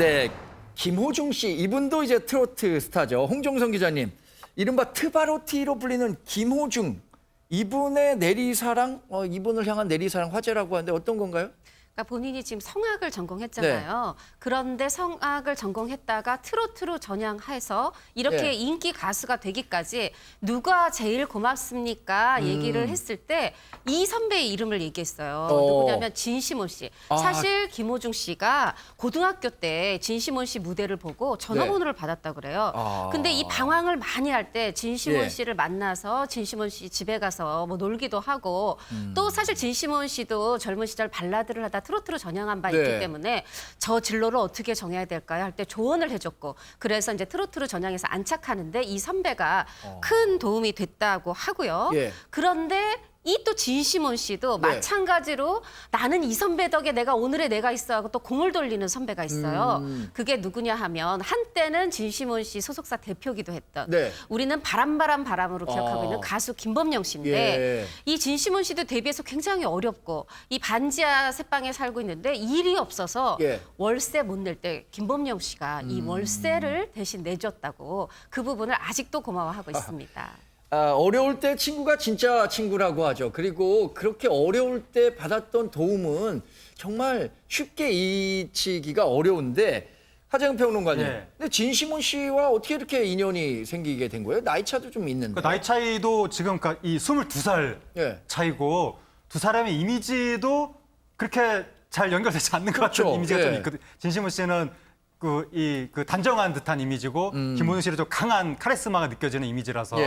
네, 김호중 씨, 이분도 이제 트로트 스타죠. 홍종성 기자님, 이른바 트바로티로 불리는 김호중, 이분의 내리사랑, 이분을 향한 내리사랑 화제라고 하는데 어떤 건가요? 그러니까 본인이 지금 성악을 전공했잖아요. 그런데 성악을 전공했다가 트로트로 전향해서 이렇게 네. 인기 가수가 되기까지 누가 제일 고맙습니까? 얘기를 했을 때 이 선배의 이름을 얘기했어요. 누구냐면 진시몬 씨. 사실 김호중 씨가 고등학교 때 진시몬 씨 무대를 보고 전화번호를 받았다고 그래요. 근데 이 방황을 많이 할 때 진시몬 씨를 만나서 진시몬 씨 집에 가서 뭐 놀기도 하고 또 사실 진시몬 씨도 젊은 시절 발라드를 하다 트로트로 전향한 바 있기 때문에 저 진로를 어떻게 정해야 될까요? 할 때 조언을 해줬고 그래서 이제 트로트로 전향해서 안착하는데 이 선배가 큰 도움이 됐다고 하고요. 그런데 이 또 진시몬 씨도 마찬가지로 나는 이 선배 덕에 내가 오늘의 내가 있어 하고 또 공을 돌리는 선배가 있어요. 그게 누구냐 하면 한때는 진시몬 씨 소속사 대표기도 했던 우리는 바람으로 기억하고 있는 가수 김범용 씨인데 이 진시몬 씨도 데뷔해서 굉장히 어렵고 이 반지하 새방에 살고 있는데 일이 없어서 월세 못 낼 때 김범용 씨가 이 월세를 대신 내줬다고 그 부분을 아직도 고마워하고 있습니다. 어려울 때 친구가 진짜 친구라고 하죠. 그리고 그렇게 어려울 때 받았던 도움은 정말 쉽게 잊히기가 어려운데 하재영 평론가님, 근데 진시몬 씨와 어떻게 이렇게 인연이 생기게 된 거예요? 나이 차도 좀 있는데. 나이 차이도 지금 이 22살 차이고 두 사람의 이미지도 그렇게 잘 연결되지 않는 것 같은 이미지가 좀 있거든요. 진시몬 씨는 그 단정한 듯한 이미지고 김호중 씨는 좀 강한 카리스마가 느껴지는 이미지라서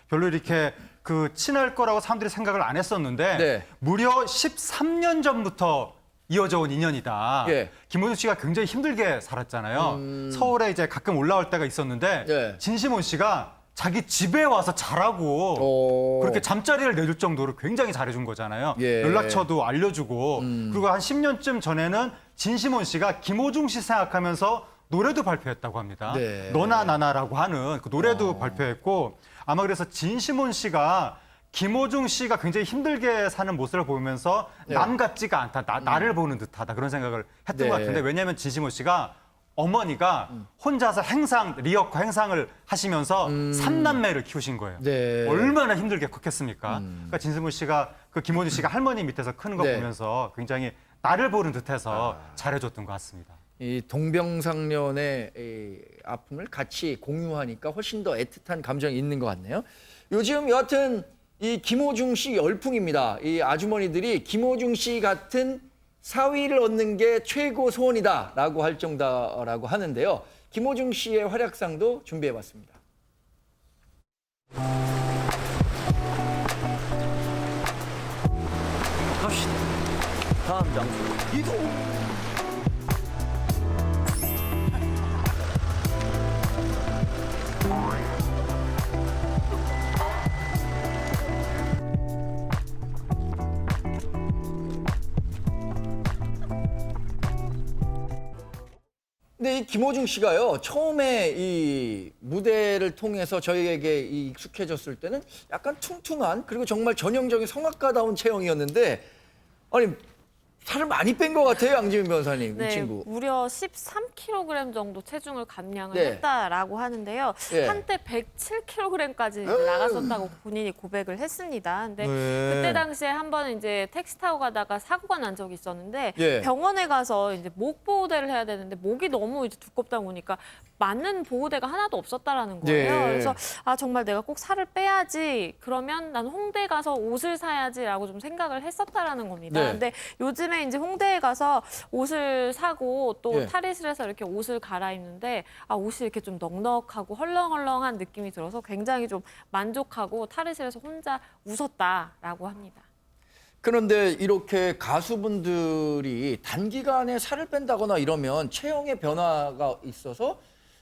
별로 이렇게 친할 거라고 사람들이 생각을 안 했었는데 무려 13년 전부터 이어져 온 인연이다. 김호중 씨가 굉장히 힘들게 살았잖아요. 서울에 이제 가끔 올라올 때가 있었는데 진시몬 씨가 자기 집에 와서 자라고 그렇게 잠자리를 내줄 정도로 굉장히 잘해준 거잖아요. 연락처도 알려주고 그리고 한 10년쯤 전에는 진시몬 씨가 김호중 씨 생각하면서 노래도 발표했다고 합니다. 너나 나나라고 하는 그 노래도 발표했고 아마 그래서 진시몬 씨가 김호중 씨가 굉장히 힘들게 사는 모습을 보면서 남 같지가 않다. 나를 보는 듯하다. 그런 생각을 했던 것 같은데 왜냐하면 진시몬 씨가 어머니가 혼자서 리어커 행상을 하시면서 3남매를 키우신 거예요. 얼마나 힘들게 컸겠습니까? 그러니까 진시몬 씨가 김호중 씨가 할머니 밑에서 크는 거 보면서 굉장히 나를 보는 듯해서 잘해줬던 것 같습니다. 이 동병상련의 이 아픔을 같이 공유하니까 훨씬 더 애틋한 감정이 있는 것 같네요. 요즘 여하튼 이 김호중 씨 열풍입니다. 이 아주머니들이 김호중 씨 같은 사위를 얻는 게 최고 소원이다라고 할 정도라고 하는데요. 김호중 씨의 활약상도 준비해봤습니다. 갑시다. 다음 장소 이동. 근데 이 김호중 씨가요, 처음에 이 무대를 통해서 저희에게 익숙해졌을 때는 약간 퉁퉁한, 그리고 정말 전형적인 성악가다운 체형이었는데, 아니, 살을 많이 뺀 것 같아요, 양지민 변호사님, 이 친구. 무려 13kg 정도 체중을 감량을 했다라고 하는데요. 한때 107kg까지 나갔었다고 본인이 고백을 했습니다. 근데 그때 당시에 한 번 이제 택시 타고 가다가 사고가 난 적이 있었는데 병원에 가서 이제 목 보호대를 해야 되는데 목이 너무 이제 두껍다 보니까 맞는 보호대가 하나도 없었다라는 거예요. 그래서 정말 내가 꼭 살을 빼야지. 그러면 난 홍대 가서 옷을 사야지라고 좀 생각을 했었다라는 겁니다. 근데 요즘에 이제 홍대에 가서 옷을 사고 또 탈의실에서 이렇게 옷을 갈아입는데 옷이 이렇게 좀 넉넉하고 헐렁헐렁한 느낌이 들어서 굉장히 좀 만족하고 탈의실에서 혼자 웃었다라고 합니다. 그런데 이렇게 가수분들이 단기간에 살을 뺀다거나 이러면 체형의 변화가 있어서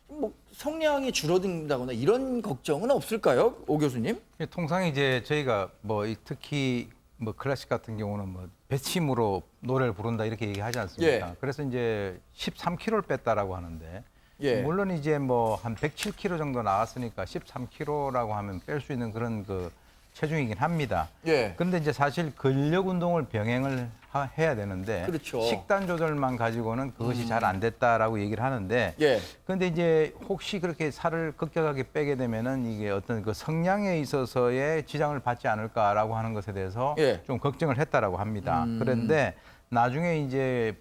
뭐 성량이 줄어든다거나 이런 걱정은 없을까요, 오 교수님? 통상 이제 저희가 특히 클래식 같은 경우는 배침으로 노래를 부른다 이렇게 얘기하지 않습니까? 그래서 이제 13kg를 뺐다라고 하는데 물론 이제 한 107kg 정도 나왔으니까 13kg라고 하면 뺄 수 있는 그런 체중이긴 합니다. 그런데 이제 사실 근력 운동을 병행을 해야 되는데 그렇죠. 식단 조절만 가지고는 그것이 잘 안 됐다라고 얘기를 하는데 예. 그런데 이제 혹시 그렇게 살을 급격하게 빼게 되면은 이게 어떤 그 성량에 있어서의 지장을 받지 않을까라고 하는 것에 대해서 예. 좀 걱정을 했다라고 합니다. 그런데 나중에 이제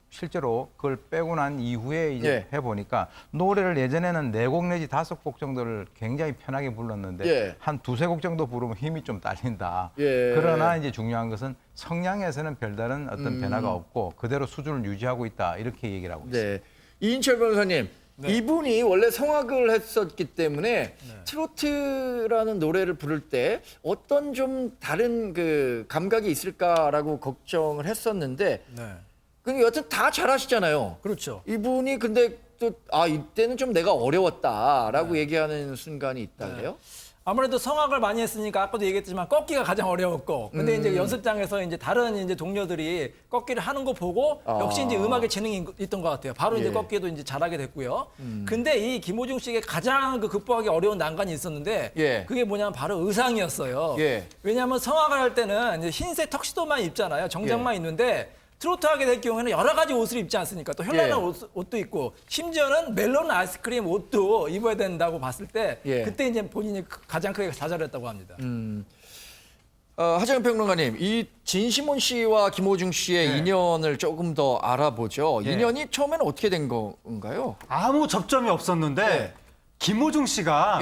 실제로 그걸 빼고 난 이후에 이제 예. 해보니까 노래를 예전에는 4곡 내지 5곡 정도를 굉장히 편하게 불렀는데 예. 한 2-3곡 정도 부르면 힘이 좀 딸린다. 예. 그러나 이제 중요한 것은 성량에서는 별다른 어떤 변화가 없고 그대로 수준을 유지하고 있다. 이렇게 얘기를 하고 있습니다. 네. 이인철 변호사님, 이분이 원래 성악을 했었기 때문에 트로트라는 노래를 부를 때 어떤 좀 다른 그 감각이 있을까라고 걱정을 했었는데 근데 여튼 다 잘하시잖아요. 그렇죠. 이분이 근데 또 이때는 좀 내가 어려웠다라고 얘기하는 순간이 있다래요? 아무래도 성악을 많이 했으니까 아까도 얘기했지만 꺾기가 가장 어려웠고 근데 이제 연습장에서 이제 다른 이제 동료들이 꺾기를 하는 거 보고 역시 이제 음악에 재능이 있던 것 같아요. 바로 이제 꺾기도 이제 잘하게 됐고요. 근데 이 김호중 씨에게 가장 그 극복하기 어려운 난관이 있었는데 그게 뭐냐면 바로 의상이었어요. 왜냐하면 성악을 할 때는 이제 흰색 턱시도만 입잖아요. 정장만 입는데 트로트 하게 될 경우에는 여러 가지 옷을 입지 않습니까? 또 현란한 옷도 있고 심지어는 멜론 아이스크림 옷도 입어야 된다고 봤을 때 그때 이제 본인이 가장 크게 좌절했다고 합니다. 하정현 평론가님, 이 진시몬 씨와 김호중 씨의 인연을 조금 더 알아보죠. 인연이 처음에는 어떻게 된 건가요? 아무 접점이 없었는데 김호중 씨가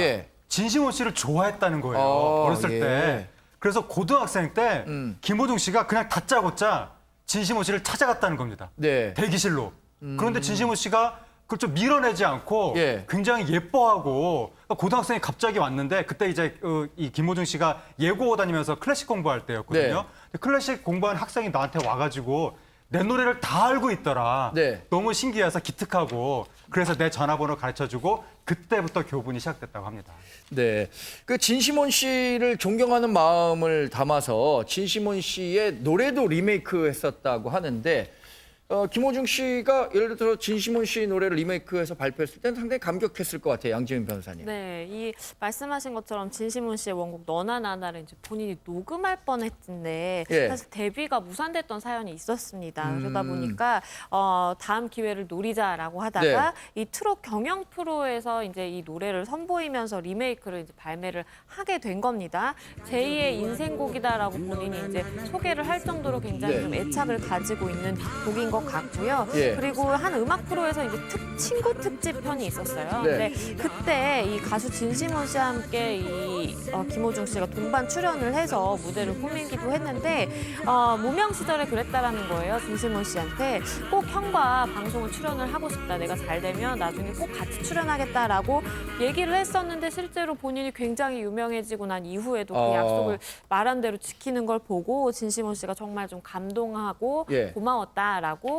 진시몬 씨를 좋아했다는 거예요. 어렸을 때. 그래서 고등학생 때 김호중 씨가 그냥 다짜고짜 진시몬 씨를 찾아갔다는 겁니다. 대기실로. 그런데 진시몬 씨가 그걸 좀 밀어내지 않고 굉장히 예뻐하고 고등학생이 갑자기 왔는데 그때 이제 이 김호중 씨가 예고 다니면서 클래식 공부할 때였거든요. 클래식 공부한 학생이 나한테 와가지고 내 노래를 다 알고 있더라. 너무 신기해서 기특하고 그래서 내 전화번호 가르쳐주고 그때부터 교분이 시작됐다고 합니다. 네, 그 진시몬 씨를 존경하는 마음을 담아서 진시몬 씨의 노래도 리메이크했었다고 하는데 김호중 씨가 예를 들어서 진시몬 씨 노래를 리메이크해서 발표했을 때는 상당히 감격했을 것 같아요, 양지은 변호사님. 네, 이 말씀하신 것처럼 진시몬 씨의 원곡 너나 나나를 이제 본인이 녹음할 뻔했는데 사실 데뷔가 무산됐던 사연이 있었습니다. 그러다 보니까 다음 기회를 노리자라고 하다가 이 트롯 경영 프로에서 이제 이 노래를 선보이면서 리메이크를 이제 발매를 하게 된 겁니다. 제2의 인생곡이다라고 본인이 이제 소개를 할 정도로 굉장히 좀 애착을 가지고 있는 곡인 것 같고요. 그리고 한 음악 프로에서 이제 친구 특집 편이 있었어요. 근데 그때 이 가수 진시몬 씨와 함께 이 김호중 씨가 동반 출연을 해서 무대를 꾸미기도 했는데 무명 시절에 그랬다라는 거예요. 진시몬 씨한테 꼭 형과 방송을 출연을 하고 싶다. 내가 잘 되면 나중에 꼭 같이 출연하겠다라고 얘기를 했었는데 실제로 본인이 굉장히 유명해지고 난 이후에도 그 약속을 말한 대로 지키는 걸 보고 진시몬 씨가 정말 좀 감동하고 고마웠다라고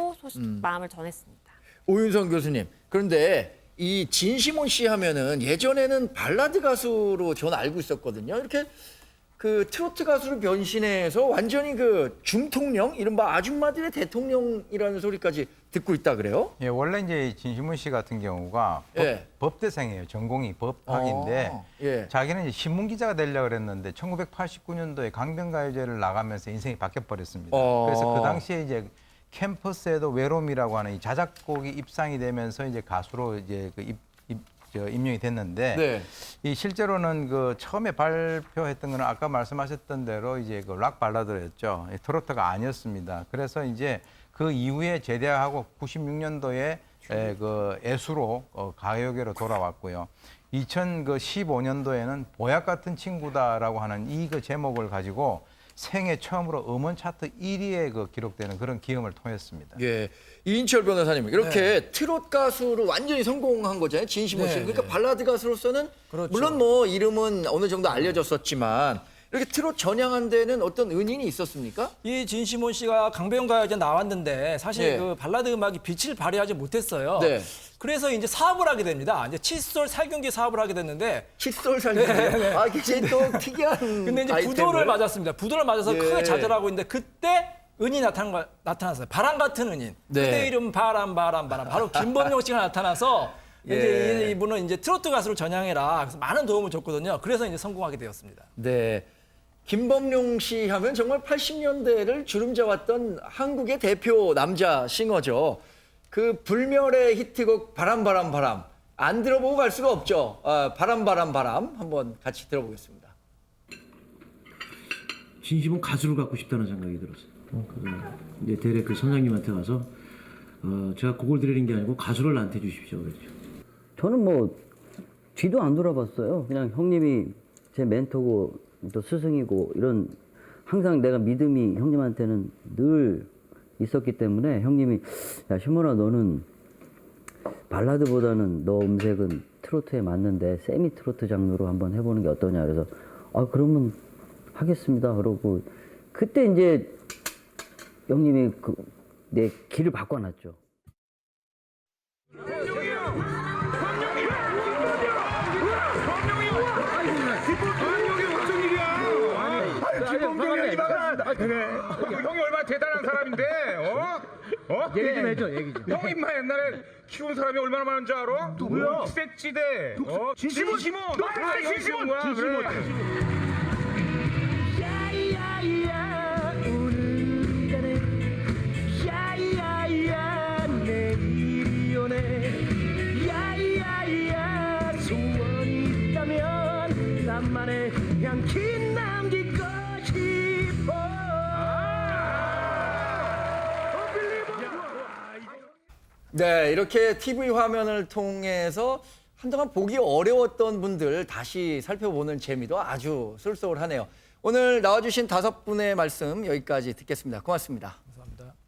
마음을 전했습니다. 오윤성 교수님, 그런데 이 진시몬 씨 하면은 예전에는 발라드 가수로 저는 알고 있었거든요. 이렇게 그 트로트 가수로 변신해서 완전히 그 중통령, 이른바 아줌마들의 대통령이라는 소리까지 듣고 있다 그래요? 원래 이제 진시몬 씨 같은 경우가 법대생이에요. 전공이 법학인데 자기는 이제 신문 기자가 되려고 그랬는데 1989년도에 강변가요제를 나가면서 인생이 바뀌어 버렸습니다. 그래서 그 당시에 이제 캠퍼스에도 외로움이라고 하는 이 자작곡이 입상이 되면서 이제 가수로 이제 임명이 됐는데 이 실제로는 그 처음에 발표했던 거는 아까 말씀하셨던 대로 이제 그 락 발라드였죠. 트로트가 아니었습니다. 그래서 이제 그 이후에 제대하고 96년도에 그 애수로 가요계로 돌아왔고요. 2015년도에는 보약 같은 친구다라고 하는 이 그 제목을 가지고 생애 처음으로 음원 차트 1위에 그 기록되는 그런 기염을 통했습니다. 이인철 변호사님, 이렇게 트롯 가수로 완전히 성공한 거잖아요, 진시몬 씨. 그러니까 발라드 가수로서는 물론 뭐 이름은 어느 정도 알려졌었지만 이렇게 트롯 전향한 데는 어떤 은인이 있었습니까? 이 진시몬 씨가 강변가요제 나왔는데 사실 그 발라드 음악이 빛을 발휘하지 못했어요. 그래서 이제 사업을 하게 됩니다. 이제 칫솔 살균기 사업을 하게 됐는데 칫솔 살균기. 굉장히 또 특이한. 근데 이제 부도를 맞았습니다. 부도를 맞아서 크게 좌절하고 있는데 그때 은이 나타났어요. 바람 같은 은인. 그때 이름 바람. 바로 김범용 씨가 나타나서 이제 이분은 이제 트로트 가수로 전향해라. 그래서 많은 도움을 줬거든요. 그래서 이제 성공하게 되었습니다. 네. 김범용 씨 하면 정말 80년대를 주름잡았던 한국의 대표 남자 싱어죠. 그 불멸의 히트곡 바람 바람 바람 안 들어보고 갈 수가 없죠. 바람 바람 바람 한번 같이 들어보겠습니다. 진심은 가수를 갖고 싶다는 생각이 들었어요. 이제 대략 그 선장님한테 가서 제가 곡을 드리는 게 아니고 가수를 나한테 주십시오 그랬죠. 저는 뭐 뒤도 안 돌아봤어요. 그냥 형님이 제 멘토고 또 스승이고 이런 항상 내가 믿음이 형님한테는 늘 있었기 때문에 형님이 야 시몬아 너는 발라드보다는 너 음색은 트로트에 맞는데 세미 트로트 장르로 한번 해보는 게 어떠냐 그래서 그러면 하겠습니다 그러고 그때 이제 형님이 내 길을 바꿔놨죠. 형이 얼마나 대단한 사람인데, 얘기 좀 해줘, 얘기 좀. 형 임마 옛날에 키운 사람이 얼마나 많은지 알아? 누구야? 색지대. 진심원. 진심원. 그래. 야야야 오늘 가네. 야야야 내일이 오네. 야야야 소원이 있다면 나만의 향기 남기고 싶어. 네, 이렇게 TV 화면을 통해서 한동안 보기 어려웠던 분들 다시 살펴보는 재미도 아주 쏠쏠하네요. 오늘 나와주신 5분의 말씀 여기까지 듣겠습니다. 고맙습니다.